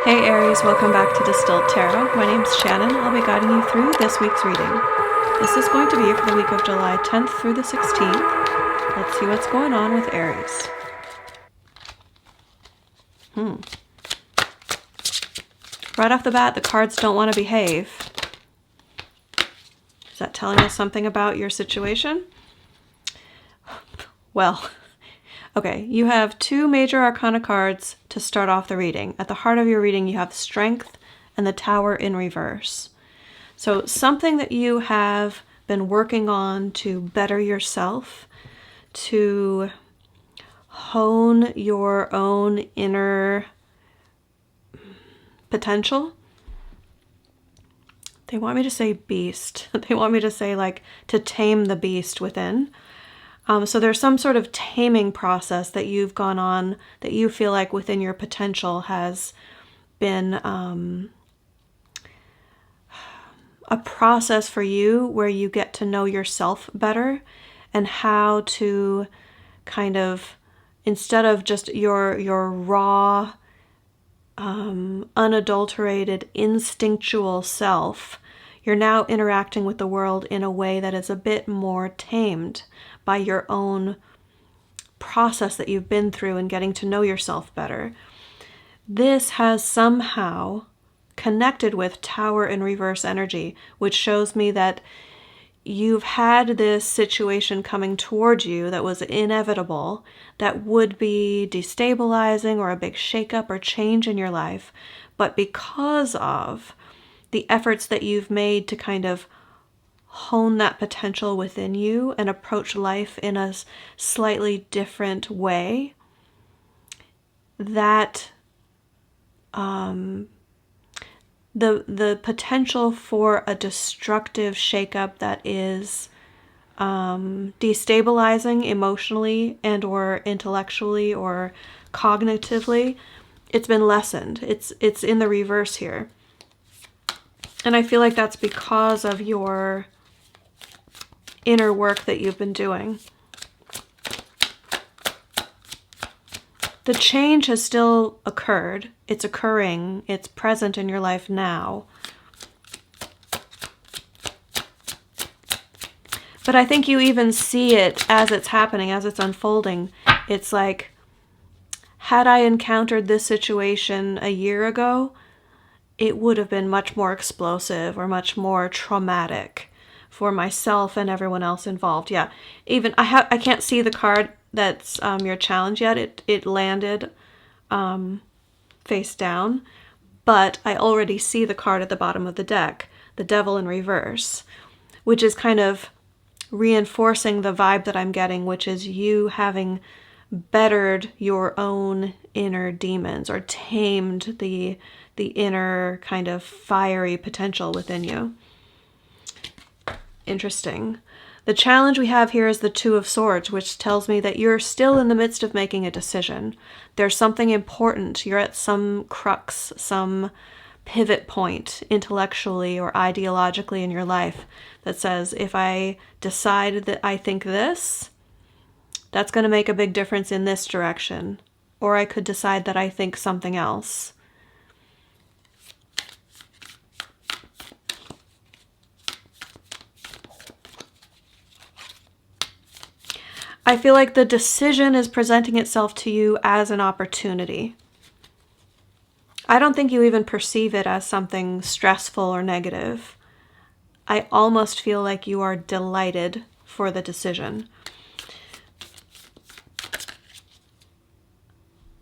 Hey Aries, welcome back to Distilled Tarot. My name's Shannon. I'll be guiding you through this week's reading. This is going to be for the week of July 10th through the 16th. Let's see what's going on with Aries. Right off the bat, the cards don't want to behave. Is that telling us something about your situation? Well, okay, you have two major arcana cards to start off the reading. At the heart of your reading, you have Strength and the Tower in reverse. So something that you have been working on to better yourself, to hone your own inner potential. They want me to say beast. They want me to say like to tame the beast within. So there's some sort of taming process that you've gone on that you feel like within your potential has been a process for you where you get to know yourself better and how to kind of, instead of just your raw, unadulterated, instinctual self, you're now interacting with the world in a way that is a bit more tamed by your own process that you've been through and getting to know yourself better. This has somehow connected with Tower in reverse energy, which shows me that you've had this situation coming towards you that was inevitable, that would be destabilizing or a big shakeup or change in your life. But because of the efforts that you've made to kind of hone that potential within you and approach life in a slightly different way, that the potential for a destructive shakeup that is destabilizing emotionally and or intellectually or cognitively, it's been lessened. It's in the reverse here. And I feel like that's because of your inner work that you've been doing. The change has still occurred. It's occurring. It's present in your life now. But I think you even see it as it's happening, as it's unfolding. It's like, had I encountered this situation a year ago, it would have been much more explosive or much more traumatic for myself and everyone else involved. Yeah, even I can't see the card that's your challenge yet. It landed face down, but I already see the card at the bottom of the deck, the Devil in reverse, which is kind of reinforcing the vibe that I'm getting, which is you having bettered your own inner demons or tamed the inner kind of fiery potential within you. Interesting. The challenge we have here is the Two of Swords, which tells me that you're still in the midst of making a decision. There's something important. You're at some crux, some pivot point intellectually or ideologically in your life that says, if I decide that I think this, that's going to make a big difference in this direction. Or I could decide that I think something else. I feel like the decision is presenting itself to you as an opportunity. I don't think you even perceive it as something stressful or negative. I almost feel like you are delighted for the decision.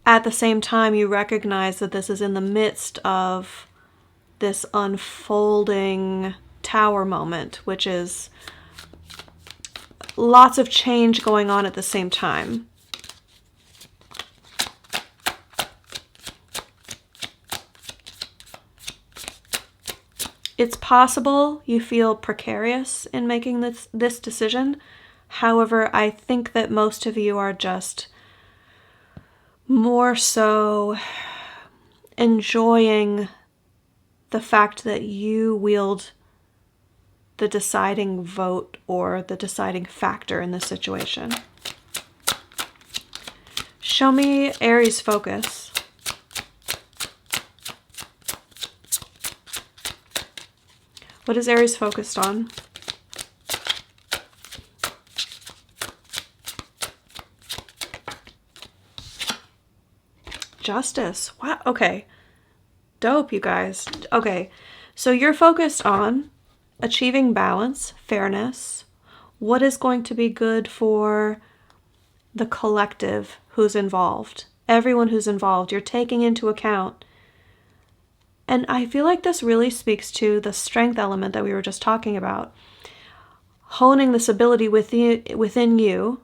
At the same time, you recognize that this is in the midst of this unfolding Tower moment, which is lots of change going on at the same time. It's possible you feel precarious in making this decision. However, I think that most of you are just more so enjoying the fact that you wield the deciding vote or the deciding factor in this situation. Show me Aries focus. What is Aries focused on? Justice. Wow. Okay. Dope, you guys. Okay. So you're focused on achieving balance, fairness, what is going to be good for the collective who's involved, everyone who's involved, you're taking into account. And I feel like this really speaks to the strength element that we were just talking about. Honing this ability within you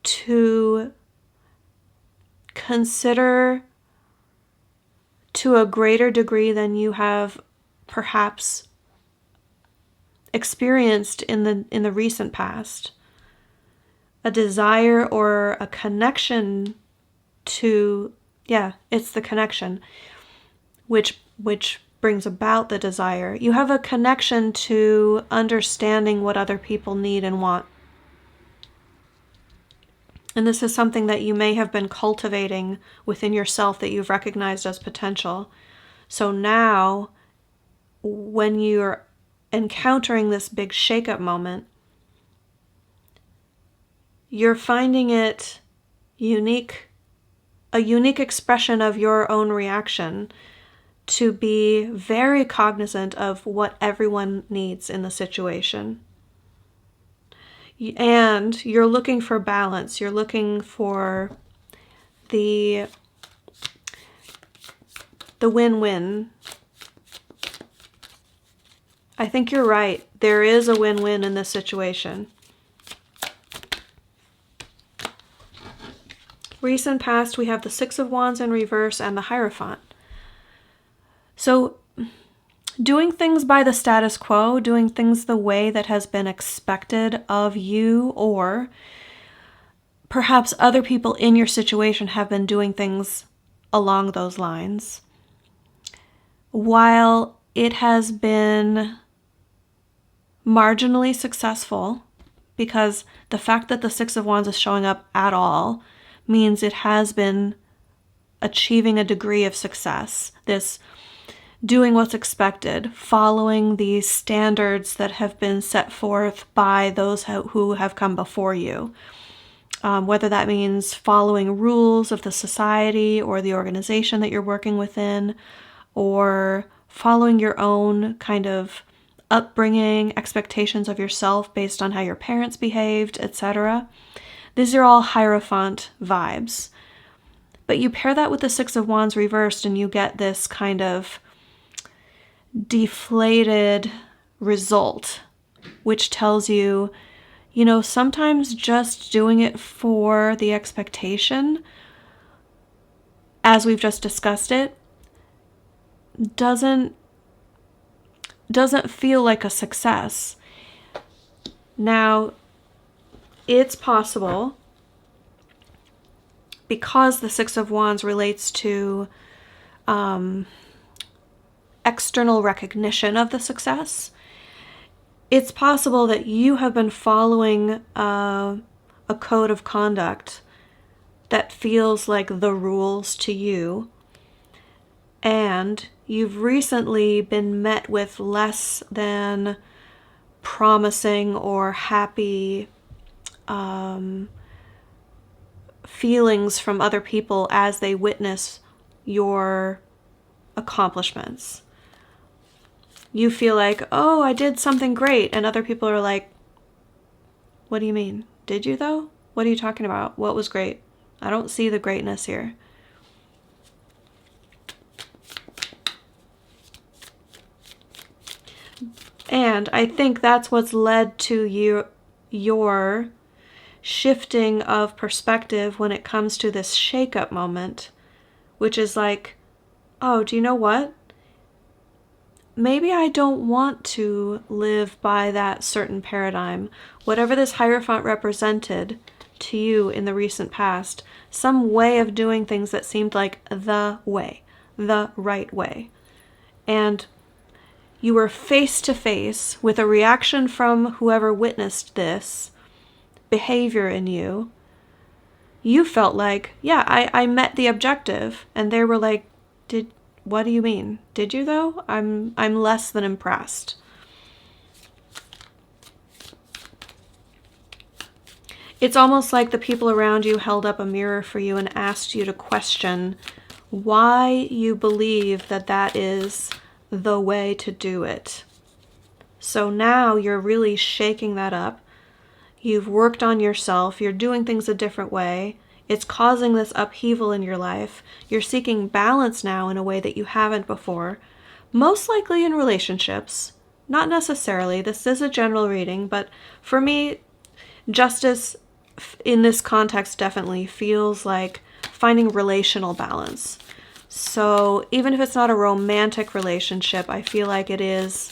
to consider to a greater degree than you have perhaps experienced in the recent past, a desire or a connection to, yeah, it's the connection which brings about the desire. You have a connection to understanding what other people need and want. And this is something that you may have been cultivating within yourself that you've recognized as potential. So now, when you're encountering this big shakeup moment, you're finding it a unique expression of your own reaction to be very cognizant of what everyone needs in the situation. And you're looking for balance. You're looking for the win-win. I think you're right. There is a win-win in this situation. Recent past, we have the Six of Wands in reverse and the Hierophant. So doing things by the status quo, doing things the way that has been expected of you, or perhaps other people in your situation have been doing things along those lines. While it has been marginally successful, because the fact that the Six of Wands is showing up at all means it has been achieving a degree of success. This doing what's expected, following the standards that have been set forth by those who have come before you. Whether that means following rules of the society or the organization that you're working within, or following your own kind of upbringing, expectations of yourself based on how your parents behaved, etc. These are all Hierophant vibes. But you pair that with the Six of Wands reversed and you get this kind of deflated result, which tells you, sometimes just doing it for the expectation, as we've just discussed it, doesn't feel like a success. Now, it's possible, because the Six of Wands relates to external recognition of the success, it's possible that you have been following a code of conduct that feels like the rules to you, and you've recently been met with less than promising or happy feelings from other people as they witness your accomplishments. You feel like, oh, I did something great, and other people are like, what do you mean? Did you though? What are you talking about? What was great? I don't see the greatness here. And I think that's what's led to your shifting of perspective when it comes to this shakeup moment, which is like, oh, do you know what? Maybe I don't want to live by that certain paradigm. Whatever this Hierophant represented to you in the recent past, some way of doing things that seemed like the way, the right way. And you were face to face with a reaction from whoever witnessed this behavior in you. You felt like, yeah, I met the objective. And they were like, what do you mean? Did you though? I'm less than impressed. It's almost like the people around you held up a mirror for you and asked you to question why you believe that that is the way to do it. So now you're really shaking that up. You've worked on yourself. You're doing things a different way. It's causing this upheaval in your life. You're seeking balance now in a way that you haven't before. Most likely in relationships. Not necessarily. This is a general reading, but for me, justice in this context definitely feels like finding relational balance. So even if it's not a romantic relationship, I feel like it is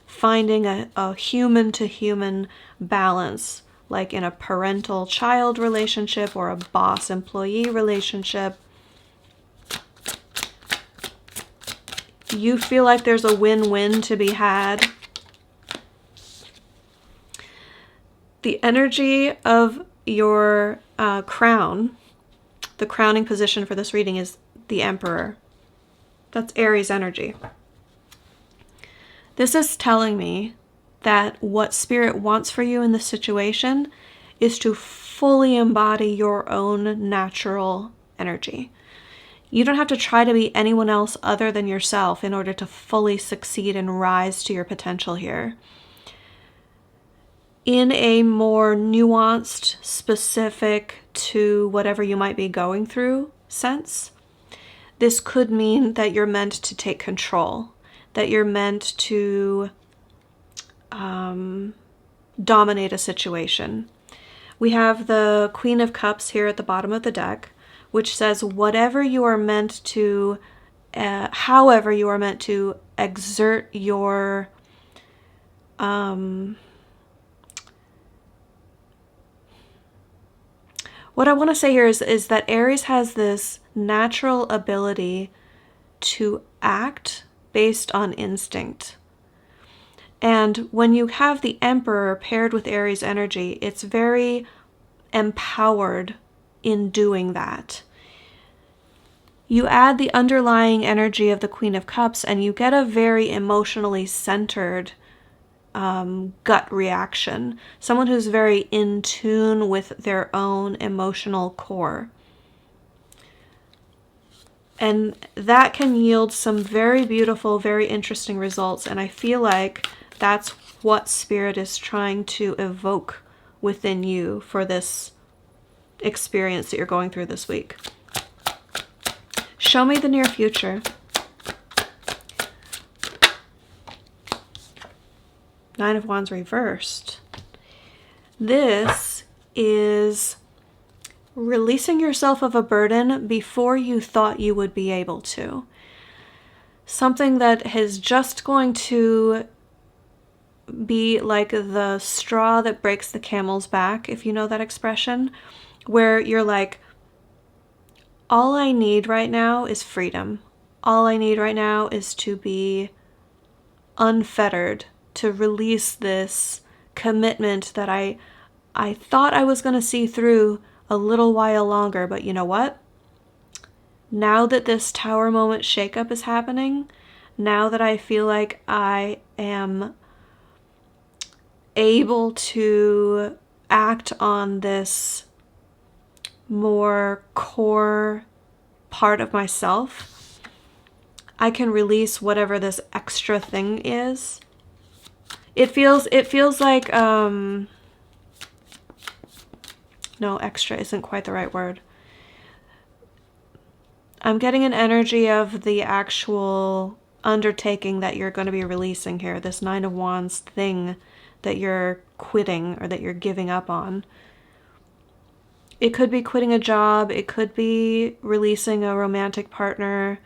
finding a human-to-human balance, like in a parental-child relationship or a boss-employee relationship. You feel like there's a win-win to be had. The energy of your crown, the crowning position for this reading is the Emperor. That's Aries energy. This is telling me that what Spirit wants for you in this situation is to fully embody your own natural energy. You don't have to try to be anyone else other than yourself in order to fully succeed and rise to your potential here. In a more nuanced, specific to whatever you might be going through sense, this could mean that you're meant to take control, that you're meant to dominate a situation. We have the Queen of Cups here at the bottom of the deck, which says whatever you are meant to, however you are meant to exert your what I want to say here is that Aries has this natural ability to act based on instinct. And when you have the Emperor paired with Aries energy, it's very empowered in doing that. You add the underlying energy of the Queen of Cups and you get a very emotionally centered gut reaction. Someone who's very in tune with their own emotional core. And that can yield some very beautiful, very interesting results. And I feel like that's what Spirit is trying to evoke within you for this experience that you're going through this week. Show me the near future. Nine of Wands reversed. This is releasing yourself of a burden before you thought you would be able to. Something that is just going to be like the straw that breaks the camel's back, if you know that expression, where you're like, all I need right now is freedom. All I need right now is to be unfettered, to release this commitment that I thought I was going to see through a little while longer. But you know what? Now that this Tower moment shakeup is happening, now that I feel like I am able to act on this more core part of myself, I can release whatever this extra thing is. It feels like, no, extra isn't quite the right word. I'm getting an energy of the actual undertaking that you're going to be releasing here, this Nine of Wands thing that you're quitting or that you're giving up on. It could be quitting a job. It could be releasing a romantic partner.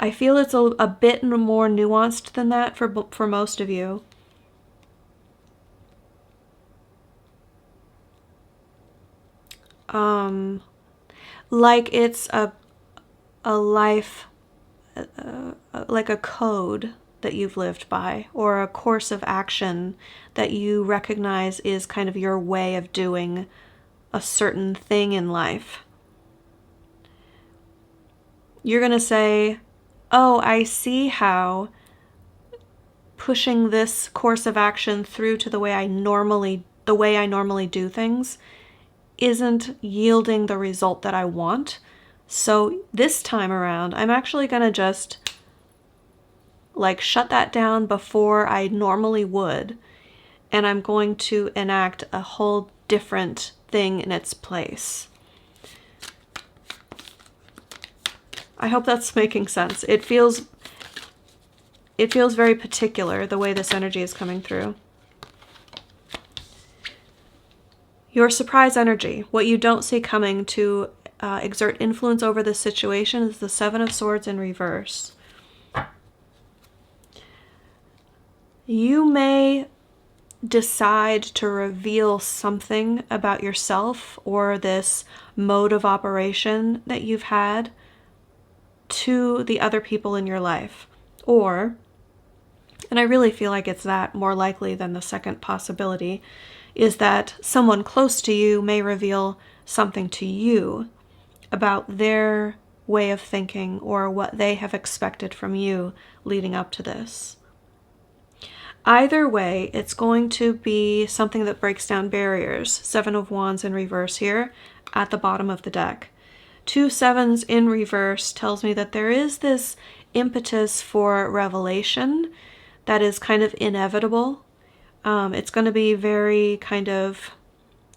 I feel it's a bit more nuanced than that for most of you. Like it's a life, like a code that you've lived by, or a course of action that you recognize is kind of your way of doing a certain thing in life. You're going to say, oh, I see how pushing this course of action through to the way I normally do things isn't yielding the result that I want. So this time around, I'm actually going to just like shut that down before I normally would, and I'm going to enact a whole different thing in its place. I hope that's making sense. It feels very particular the way this energy is coming through. Your surprise energy, what you don't see coming to exert influence over this situation, is the Seven of Swords in reverse. You may decide to reveal something about yourself or this mode of operation that you've had to the other people in your life. Or, and I really feel like it's that more likely than the second possibility, is that someone close to you may reveal something to you about their way of thinking or what they have expected from you leading up to this. Either way, it's going to be something that breaks down barriers. Seven of Wands in reverse here at the bottom of the deck. 2 sevens in reverse tells me that there is this impetus for revelation that is kind of inevitable. It's going to be very kind of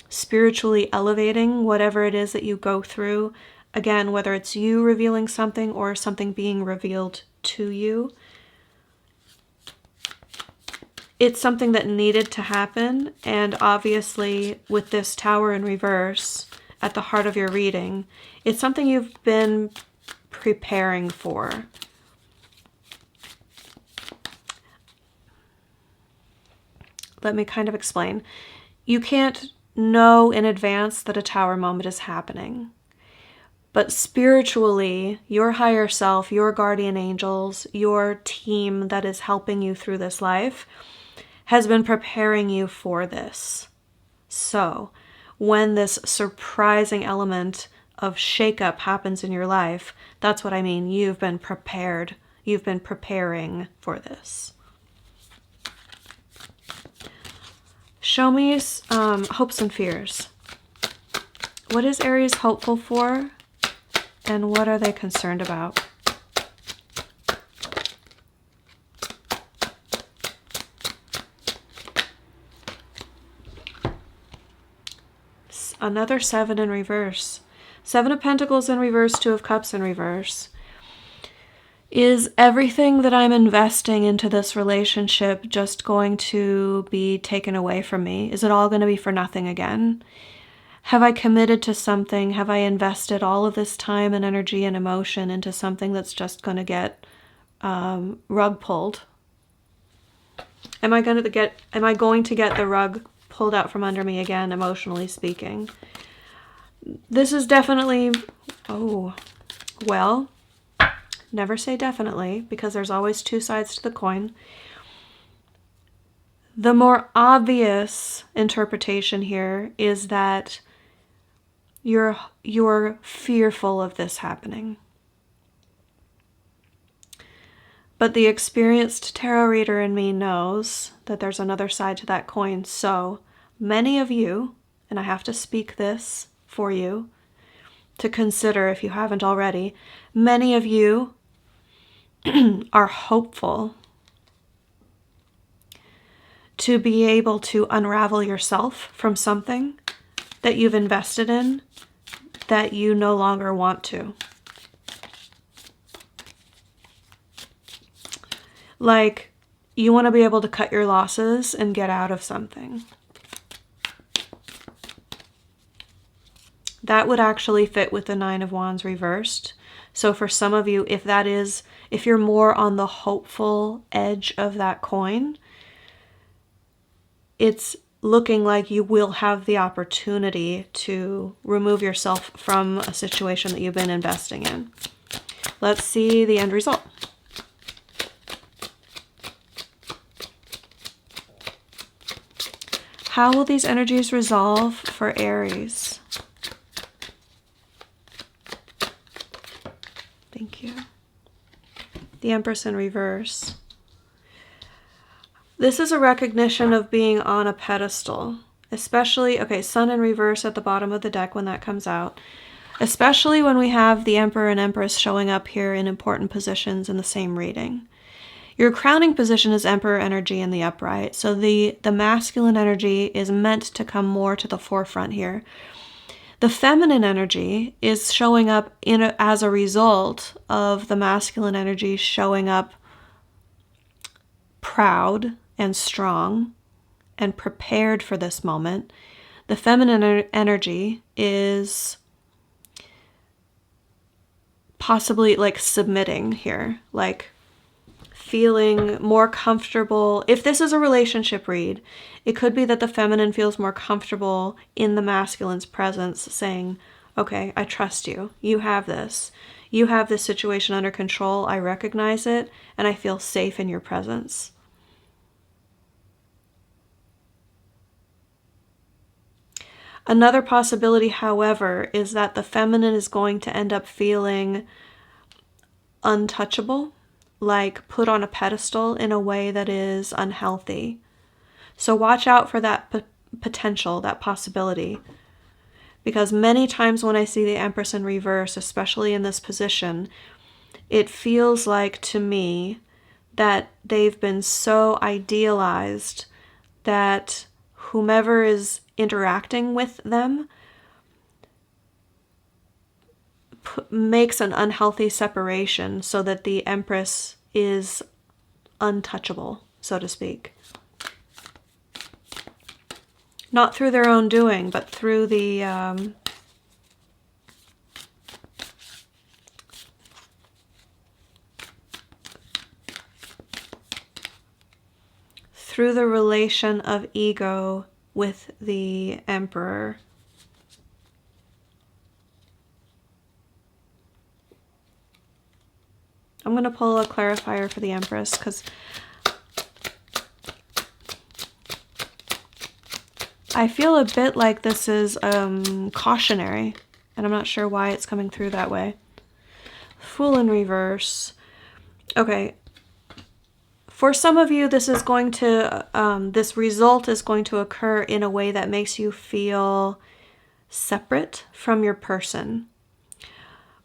spiritually elevating, whatever it is that you go through. Again, whether it's you revealing something or something being revealed to you. It's something that needed to happen, and obviously with this Tower in reverse at the heart of your reading, it's something you've been preparing for. Let me kind of explain. You can't know in advance that a Tower moment is happening. But spiritually, your higher self, your guardian angels, your team that is helping you through this life has been preparing you for this. So when this surprising element of shakeup happens in your life, that's what I mean. You've been prepared. You've been preparing for this. Show me hopes and fears. What is Aries hopeful for? And what are they concerned about? Another 7 in reverse. 7 of Pentacles in reverse, 2 of Cups in reverse. Is everything that I'm investing into this relationship just going to be taken away from me? Is it all going to be for nothing again? Have I committed to something? Have I invested all of this time and energy and emotion into something that's just going to get rug pulled? Am I going to get the rug pulled out from under me again, emotionally speaking? This is definitely, well, never say definitely, because there's always two sides to the coin. The more obvious interpretation here is that you're fearful of this happening. But the experienced tarot reader in me knows that there's another side to that coin. So many of you, and I have to speak this for you to consider if you haven't already, many of you are hopeful to be able to unravel yourself from something that you've invested in that you no longer want to. Like, you want to be able to cut your losses and get out of something. That would actually fit with the 9 of Wands reversed. So for some of you, if you're more on the hopeful edge of that coin, it's looking like you will have the opportunity to remove yourself from a situation that you've been investing in. Let's see the end result. How will these energies resolve for Aries? Thank you. The Empress in reverse. This is a recognition of being on a pedestal, especially, okay, Sun in reverse at the bottom of the deck when that comes out, especially when we have the Emperor and Empress showing up here in important positions in the same reading. Your crowning position is Emperor energy in the upright, so the masculine energy is meant to come more to the forefront here. The feminine energy is showing up as a result of the masculine energy showing up proud and strong and prepared for this moment. The feminine energy is possibly like submitting here, like feeling more comfortable. If this is a relationship read, it could be that the feminine feels more comfortable in the masculine's presence, saying, okay, I trust you. You have this. You have this situation under control. I recognize it, and I feel safe in your presence. Another possibility, however, is that the feminine is going to end up feeling untouchable, like put on a pedestal in a way that is unhealthy. So watch out for that potential, that possibility. Because many times when I see the Empress in reverse, especially in this position, it feels like to me that they've been so idealized that whomever is interacting with them makes an unhealthy separation so that the Empress is untouchable, so to speak. Not through their own doing, but through the relation of ego with the Emperor. I'm going to pull a clarifier for the Empress because I feel a bit like this is cautionary, and I'm not sure why it's coming through that way. Fool in reverse. Okay. For some of you, this is going to, this result is going to occur in a way that makes you feel separate from your person.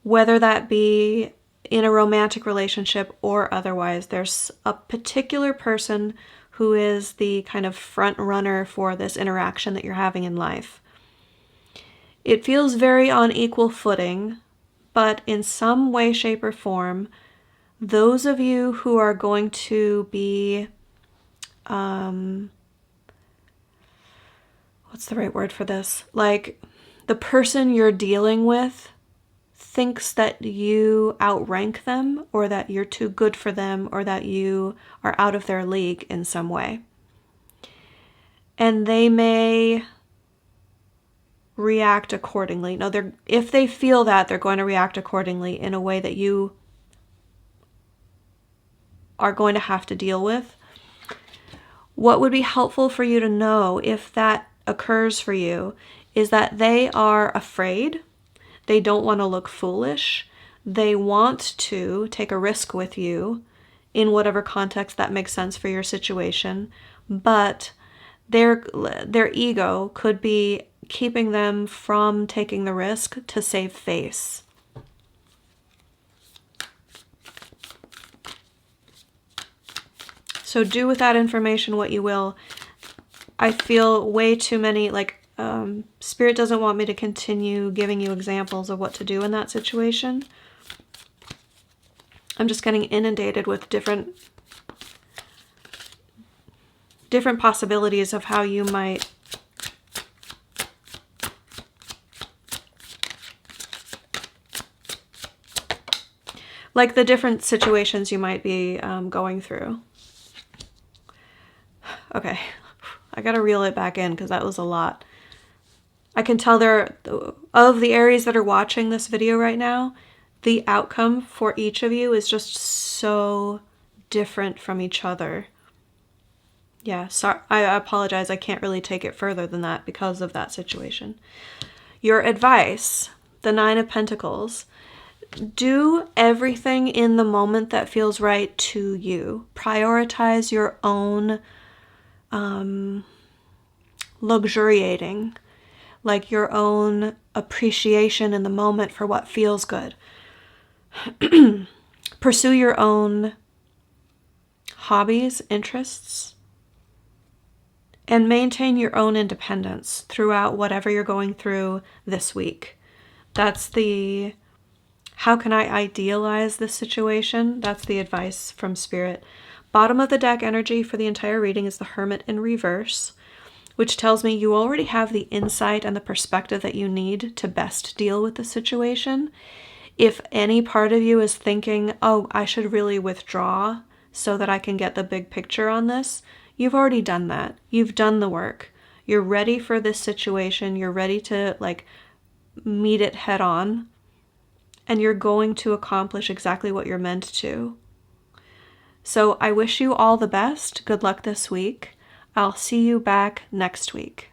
Whether that be in a romantic relationship or otherwise, there's a particular person who is the kind of front runner for this interaction that you're having in life. It feels very on equal footing, but in some way, shape, or form, those of you who are going to be, what's the right word for this? Like, the person you're dealing with thinks that you outrank them, or that you're too good for them, or that you are out of their league in some way. And they may react accordingly. Now, if they feel that, they're going to react accordingly in a way that you are going to have to deal with. What would be helpful for you to know if that occurs for you is that they are afraid. They don't want to look foolish. They want to take a risk with you in whatever context that makes sense for your situation, but their ego could be keeping them from taking the risk to save face. So do with that information what you will. I feel way too many, Spirit doesn't want me to continue giving you examples of what to do in that situation. I'm just getting inundated with different possibilities of how you might like the different situations you might be going through. Okay, I gotta reel it back in because that was a lot. I can tell of the Aries that are watching this video right now, the outcome for each of you is just so different from each other. Yeah, sorry, I apologize. I can't really take it further than that because of that situation. Your advice, the Nine of Pentacles. Do everything in the moment that feels right to you. Prioritize your own luxuriating, like your own appreciation in the moment for what feels good. Pursue your own hobbies, interests, and maintain your own independence throughout whatever you're going through this week. That's the, how can I idealize this situation? That's the advice from Spirit. Bottom of the deck energy for the entire reading is the Hermit in reverse, which tells me you already have the insight and the perspective that you need to best deal with the situation. If any part of you is thinking, oh, I should really withdraw so that I can get the big picture on this, you've already done that. You've done the work. You're ready for this situation. You're ready to meet it head on, and you're going to accomplish exactly what you're meant to. So I wish you all the best. Good luck this week. I'll see you back next week.